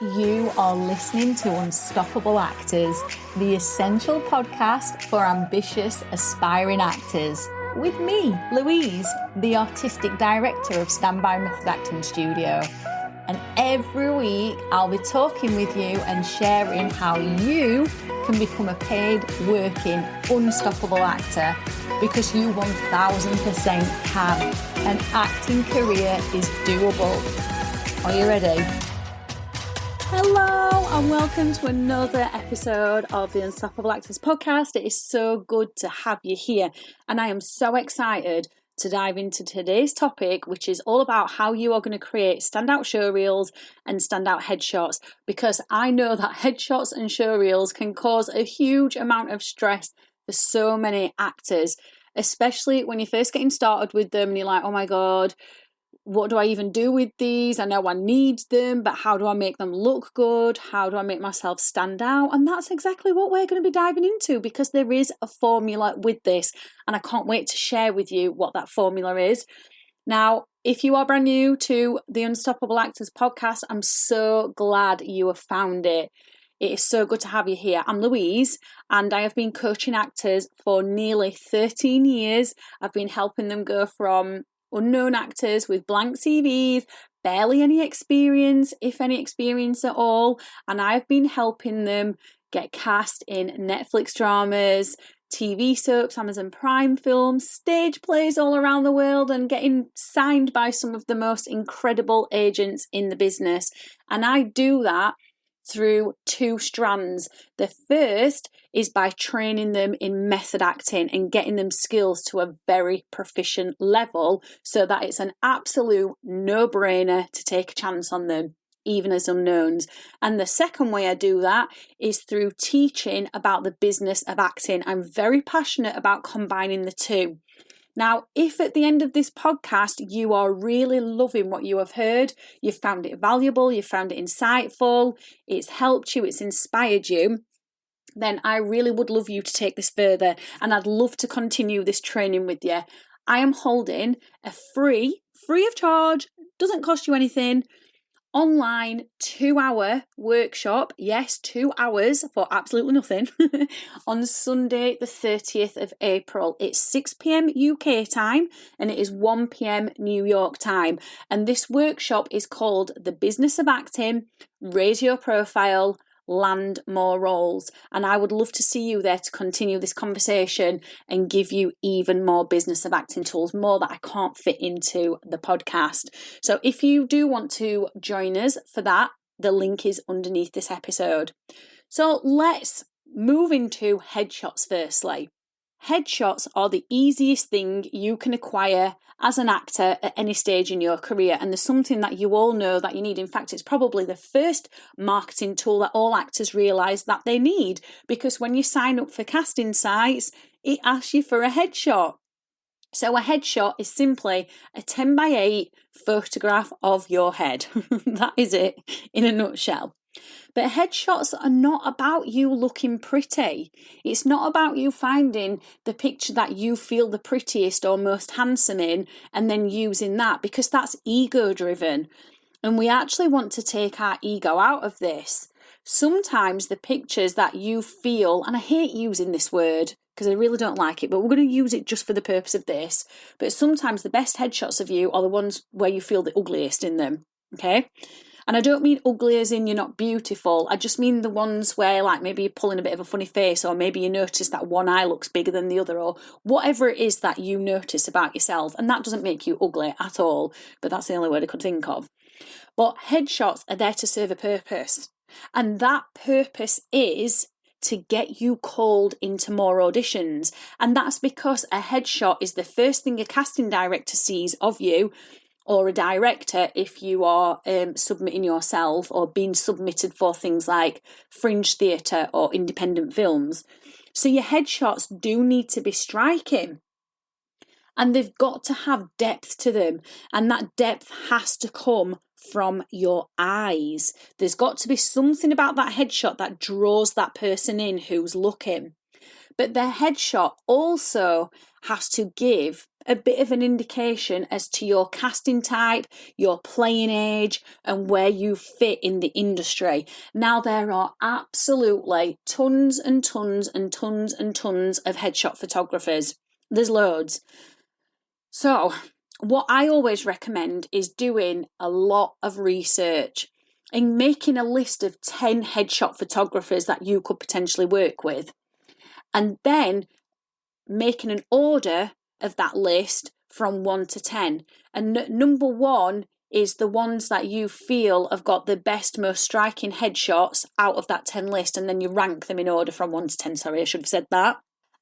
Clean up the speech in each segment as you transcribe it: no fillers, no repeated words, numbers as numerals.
You are listening to Unstoppable Actors, the essential podcast for ambitious, aspiring actors. With me, Louise, the artistic director of Standby Method Acting Studio. And every week, I'll be talking with you and sharing how you can become a paid, working, unstoppable actor, because you 1000% can. An acting career is doable. Are you ready? Hello and welcome to another episode of the Unstoppable Actors podcast. It is so good to have you here, and I am so excited to dive into today's topic, which is all about how you are going to create standout showreels and standout headshots, because I know that headshots and showreels can cause a huge amount of stress for so many actors, especially when you're first getting started with them and you're like, oh my God, what do I even do with these? I know I need them, but how do I make them look good? How do I make myself stand out? And that's exactly what we're going to be diving into, because there is a formula with this, and I can't wait to share with you what that formula is. Now, if you are brand new to the Unstoppable Actors podcast, I'm so glad you have found it. It is so good to have you here. I'm Louise, and I have been coaching actors for nearly 13 years. I've been helping them go from unknown actors with blank CVs, barely any experience, if any experience at all, and I've been helping them get cast in Netflix dramas, TV soaps, Amazon Prime films, stage plays all around the world, and getting signed by some of the most incredible agents in the business. And I do that through two strands. The first is by training them in method acting and getting them skills to a very proficient level, so that it's an absolute no-brainer to take a chance on them, even as unknowns. And the second way I do that is through teaching about the business of acting. I'm very passionate about combining the two. Now, if at the end of this podcast you are really loving what you have heard, you've found it valuable, you've found it insightful, it's helped you, it's inspired you, then I really would love you to take this further, and I'd love to continue this training with you. I am holding a free of charge, doesn't cost you anything, online 2-hour workshop, yes, 2 hours for absolutely nothing, on Sunday the 30th of April. It's 6 p.m. UK time and it is 1 p.m. New York time. And this workshop is called The Business of Acting, Raise Your Profile, Land More Roles. And I would love to see you there to continue this conversation and give you even more business of acting tools, more that I can't fit into the podcast. So if you do want to join us for that, the link is underneath this episode. So let's move into headshots firstly. Headshots are the easiest thing you can acquire as an actor at any stage in your career, and there's something that you all know that you need. In fact, it's probably the first marketing tool that all actors realise that they need, because when you sign up for casting sites, it asks you for a headshot. So a headshot is simply a 10x8 photograph of your head. That is it in a nutshell. But headshots are not about you looking pretty. It's not about you finding the picture that you feel the prettiest or most handsome in and then using that, because that's ego driven. And we actually want to take our ego out of this. Sometimes the pictures that you feel, and I hate using this word because I really don't like it, but we're going to use it just for the purpose of this. But sometimes the best headshots of you are the ones where you feel the ugliest in them. Okay? And I don't mean ugly as in you're not beautiful. I just mean the ones where, like, maybe you're pulling a bit of a funny face, or maybe you notice that one eye looks bigger than the other, or whatever it is that you notice about yourself. And that doesn't make you ugly at all, but that's the only word I could think of. But headshots are there to serve a purpose. And that purpose is to get you called into more auditions. And that's because a headshot is the first thing a casting director sees of you, or a director if you are submitting yourself or being submitted for things like fringe theatre or independent films. So your headshots do need to be striking, and they've got to have depth to them, and that depth has to come from your eyes. There's got to be something about that headshot that draws that person in who's looking. But their headshot also has to give a bit of an indication as to your casting type, your playing age, and where you fit in the industry. Now, there are absolutely tons and tons and tons and tons of headshot photographers. There's loads. So what I always recommend is doing a lot of research and making a list of 10 headshot photographers that you could potentially work with, and then making an order of that list from 1 to 10. And number 1 is the ones that you feel have got the best, most striking headshots out of that 10 list, and then you rank them in order from 1 to 10. Sorry, I should have said that.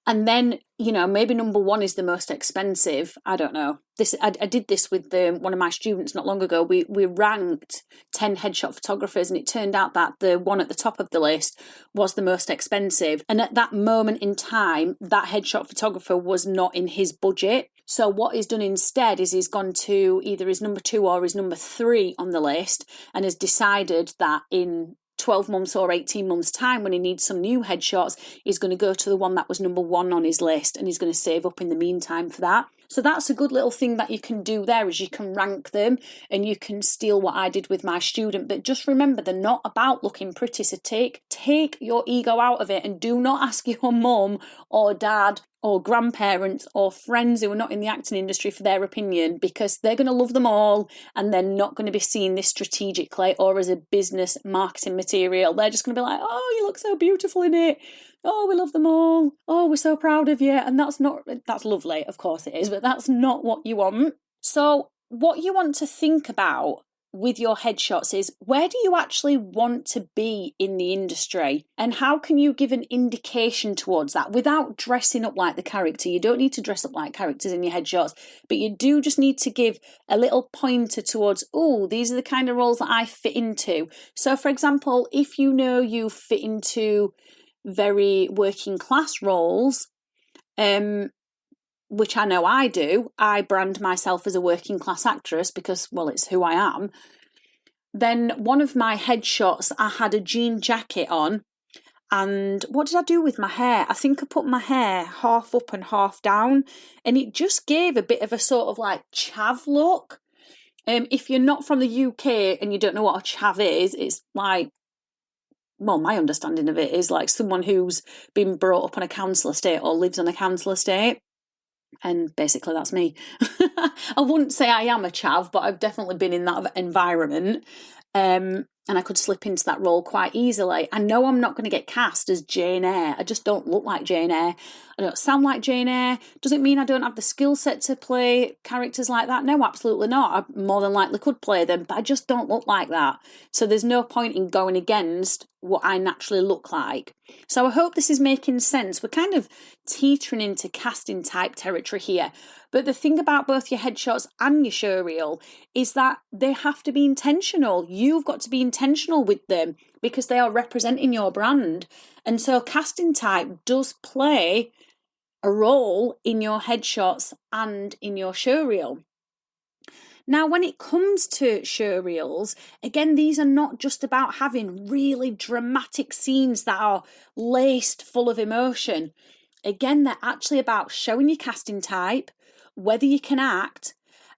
And then, maybe number 1 is the most expensive. I don't know. I did this with one of my students not long ago. We ranked 10 headshot photographers, and it turned out that the one at the top of the list was the most expensive. And at that moment in time, that headshot photographer was not in his budget. So what he's done instead is he's gone to either his number 2 or his number 3 on the list, and has decided that in 12 months or 18 months time, when he needs some new headshots, he's going to go to the one that was number 1 on his list, and he's going to save up in the meantime for that. So that's a good little thing that you can do there, is you can rank them, and you can steal what I did with my student. But just remember, they're not about looking pretty. So take your ego out of it, and do not ask your mum or dad or grandparents or friends who are not in the acting industry for their opinion, because they're going to love them all, and they're not going to be seeing this strategically or as a business marketing material. They're just going to be like, oh, you look so beautiful in it. Oh, we love them all. Oh, we're so proud of you. And that's lovely. Of course it is, but that's not what you want. So what you want to think about with your headshots is, where do you actually want to be in the industry, and how can you give an indication towards that without dressing up like the character? You don't need to dress up like characters in your headshots, but you do just need to give a little pointer towards, oh, these are the kind of roles that I fit into. So for example, if you fit into very working class roles, which I know I do, I brand myself as a working class actress because, well, it's who I am. Then one of my headshots, I had a jean jacket on, and what did I do with my hair? I think I put my hair half up and half down, and it just gave a bit of a sort of like chav look. If you're not from the UK and you don't know what a chav is, it's like, well, my understanding of it is like someone who's been brought up on a council estate or lives on a council estate. And basically that's me. I wouldn't say I am a chav, but I've definitely been in that environment. And I could slip into that role quite easily. I know I'm not going to get cast as Jane Eyre. I just don't look like Jane Eyre. I don't sound like Jane Eyre. Doesn't mean I don't have the skill set to play characters like that. No, absolutely not. I more than likely could play them, but I just don't look like that. So there's no point in going against what I naturally look like. So I hope this is making sense. We're kind of teetering into casting type territory here. But the thing about both your headshots and your showreel is that they have to be intentional. You've got to be intentional with them because they are representing your brand. And so casting type does play a role in your headshots and in your showreel. Now, when it comes to showreels, again, these are not just about having really dramatic scenes that are laced full of emotion. Again, they're actually about showing your casting type, whether you can act,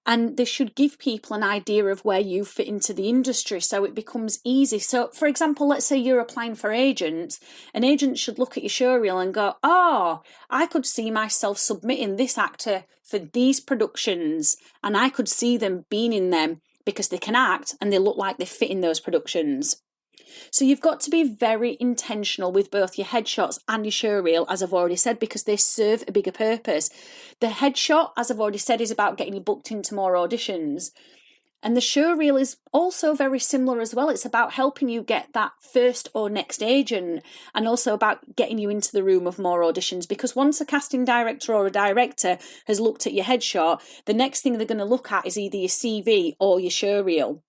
and they should give people an idea of where you fit into the industry so it becomes easy. So, for example, let's say you're applying for agents. An agent should look at your showreel and go, oh, I could see myself submitting this actor for these productions, and I could see them being in them because they can act and they look like they fit in those productions. So you've got to be very intentional with both your headshots and your showreel, as I've already said, because they serve a bigger purpose. The headshot, as I've already said, is about getting you booked into more auditions. And the showreel is also very similar as well. It's about helping you get that first or next agent, and also about getting you into the room of more auditions. Because once a casting director or a director has looked at your headshot, the next thing they're going to look at is either your CV or your showreel.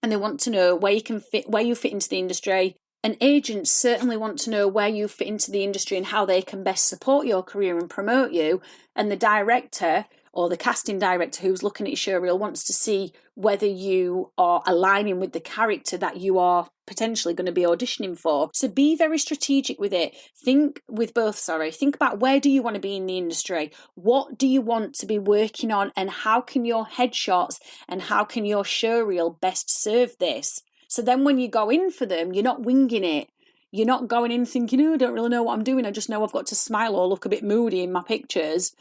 And they want to know where you fit into the industry. And agents certainly want to know where you fit into the industry and how they can best support your career and promote you. And the director or the casting director who's looking at your showreel wants to see whether you are aligning with the character that you are potentially going to be auditioning for. So be very strategic with it. Think about where do you want to be in the industry? What do you want to be working on? And how can your headshots and how can your showreel best serve this? So then when you go in for them, you're not winging it. You're not going in thinking, oh, I don't really know what I'm doing. I just know I've got to smile or look a bit moody in my pictures.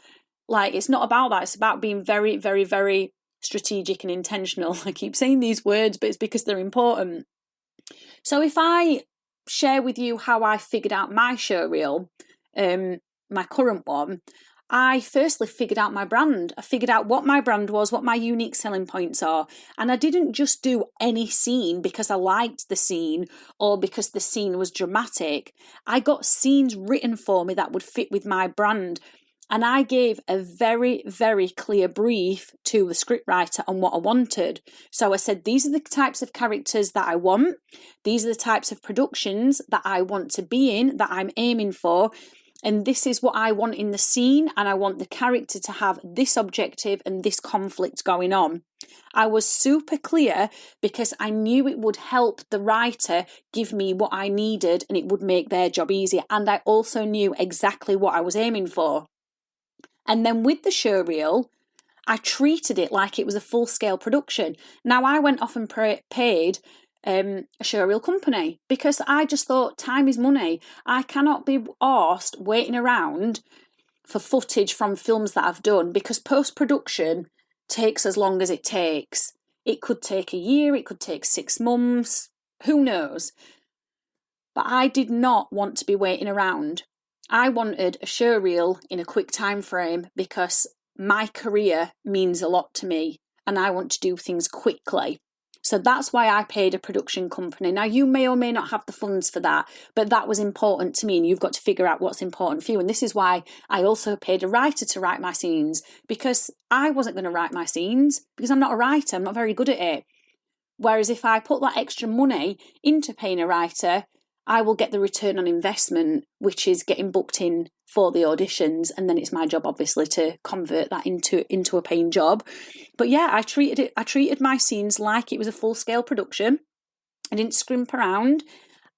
Like, it's not about that. It's about being very, very, very strategic and intentional. I keep saying these words, but it's because they're important. So if I share with you how I figured out my showreel, my current one, I firstly figured out my brand. I figured out what my brand was, what my unique selling points are. And I didn't just do any scene because I liked the scene or because the scene was dramatic. I got scenes written for me that would fit with my brand. And I gave a very, very clear brief to the scriptwriter on what I wanted. So I said, these are the types of characters that I want. These are the types of productions that I want to be in, that I'm aiming for. And this is what I want in the scene, and I want the character to have this objective and this conflict going on. I was super clear because I knew it would help the writer give me what I needed and it would make their job easier. And I also knew exactly what I was aiming for. And then with the showreel, I treated it like it was a full-scale production. Now, I went off and paid a showreel company because I just thought time is money. I cannot be arsed waiting around for footage from films that I've done because post-production takes as long as it takes. It could take a year, it could take 6 months, who knows? But I did not want to be waiting around. I wanted a showreel in a quick time frame because my career means a lot to me and I want to do things quickly. So that's why I paid a production company. Now, you may or may not have the funds for that, but that was important to me and you've got to figure out what's important for you. And this is why I also paid a writer to write my scenes because I wasn't going to write my scenes because I'm not a writer. I'm not very good at it. Whereas if I put that extra money into paying a writer, I will get the return on investment, which is getting booked in for the auditions. And then it's my job, obviously, to convert that into a paying job. But yeah, I treated my scenes like it was a full-scale production. I didn't scrimp around.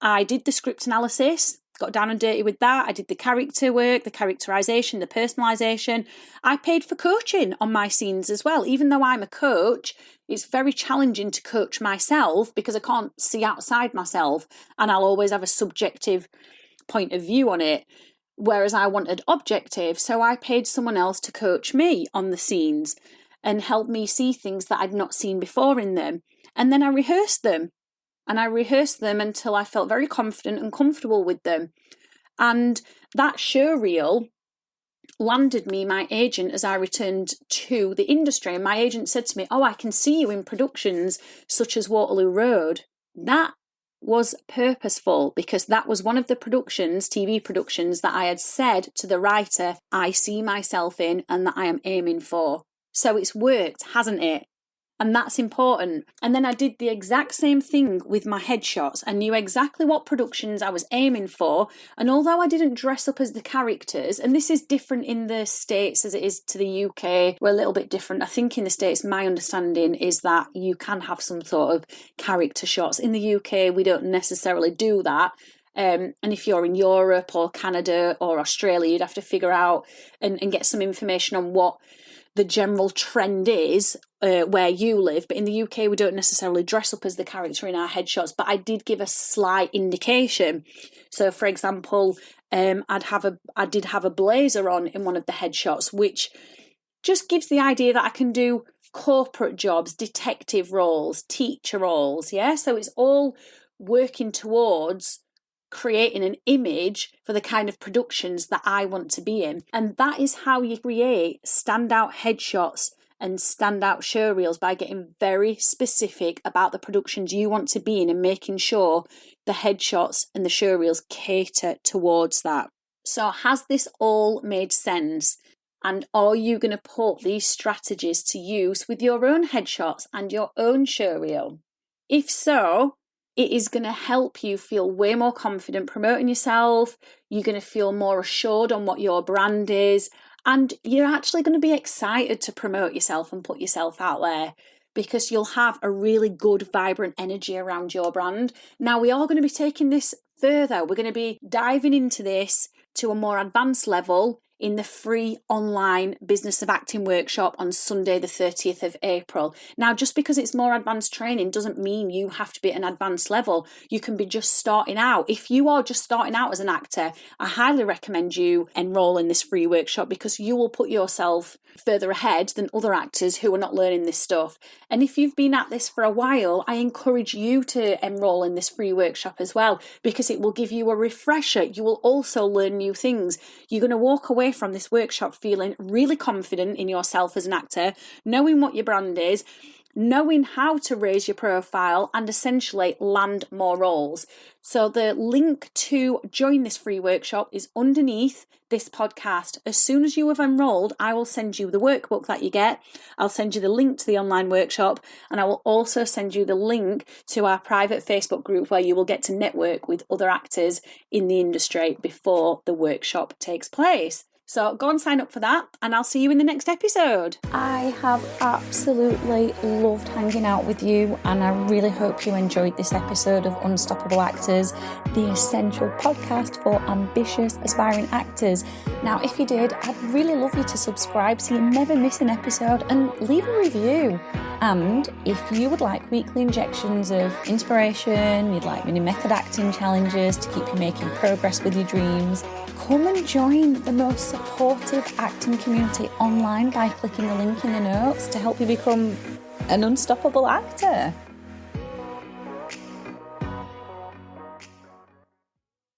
I did the script analysis, got down and dirty with that. I did the character work, the characterization, the personalization. I paid for coaching on my scenes as well. Even though I'm a coach, it's very challenging to coach myself because I can't see outside myself and I'll always have a subjective point of view on it. Whereas I wanted objective, so I paid someone else to coach me on the scenes and help me see things that I'd not seen before in them. And then I rehearsed them. And I rehearsed them until I felt very confident and comfortable with them. And that showreel landed me my agent as I returned to the industry. And my agent said to me, oh, I can see you in productions such as Waterloo Road. That was purposeful because that was one of the productions, TV productions, that I had said to the writer, I see myself in and that I am aiming for. So it's worked, hasn't it? And that's important. And then I did the exact same thing with my headshots. I knew exactly what productions I was aiming for. And although I didn't dress up as the characters, and this is different in the States as it is to the UK, we're a little bit different. I think in the States, my understanding is that you can have some sort of character shots. In the UK, we don't necessarily do that. And if you're in Europe or Canada or Australia, you'd have to figure out and get some information on what the general trend is where you live. But in the UK, we don't necessarily dress up as the character in our headshots, but I did give a slight indication. So for example, I did have a blazer on in one of the headshots, which just gives the idea that I can do corporate jobs, detective roles, teacher roles. Yeah, so it's all working towards creating an image for the kind of productions that I want to be in. And that is how you create standout headshots and standout showreels, by getting very specific about the productions you want to be in and making sure the headshots and the showreels cater towards that. So has this all made sense? And are you going to put these strategies to use with your own headshots and your own showreel? If so, it is going to help you feel way more confident promoting yourself. You're going to feel more assured on what your brand is. And you're actually going to be excited to promote yourself and put yourself out there, because you'll have a really good, vibrant energy around your brand. Now, we are going to be taking this further. We're going to be diving into this to a more advanced level in the free online Business of Acting workshop on Sunday, the 30th of April. Now, just because it's more advanced training doesn't mean you have to be at an advanced level. You can be just starting out. If you are just starting out as an actor, I highly recommend you enroll in this free workshop, because you will put yourself further ahead than other actors who are not learning this stuff. And if you've been at this for a while, I encourage you to enroll in this free workshop as well, because it will give you a refresher. You will also learn new things. You're going to walk away from this workshop feeling really confident in yourself as an actor, knowing what your brand is, knowing how to raise your profile, and essentially land more roles. So the link to join this free workshop is underneath this podcast. As soon as you have enrolled, I will send you the workbook that you get. I'll send you the link to the online workshop, and I will also send you the link to our private Facebook group, where you will get to network with other actors in the industry before the workshop takes place. So go and sign up for that, and I'll see you in the next episode. I have absolutely loved hanging out with you, and I really hope you enjoyed this episode of Unstoppable Actors, the essential podcast for ambitious, aspiring actors. Now, if you did, I'd really love you to subscribe so you never miss an episode, and leave a review. And if you would like weekly injections of inspiration, you'd like mini method acting challenges to keep you making progress with your dreams, come and join the most supportive acting community online by clicking the link in the notes to help you become an unstoppable actor.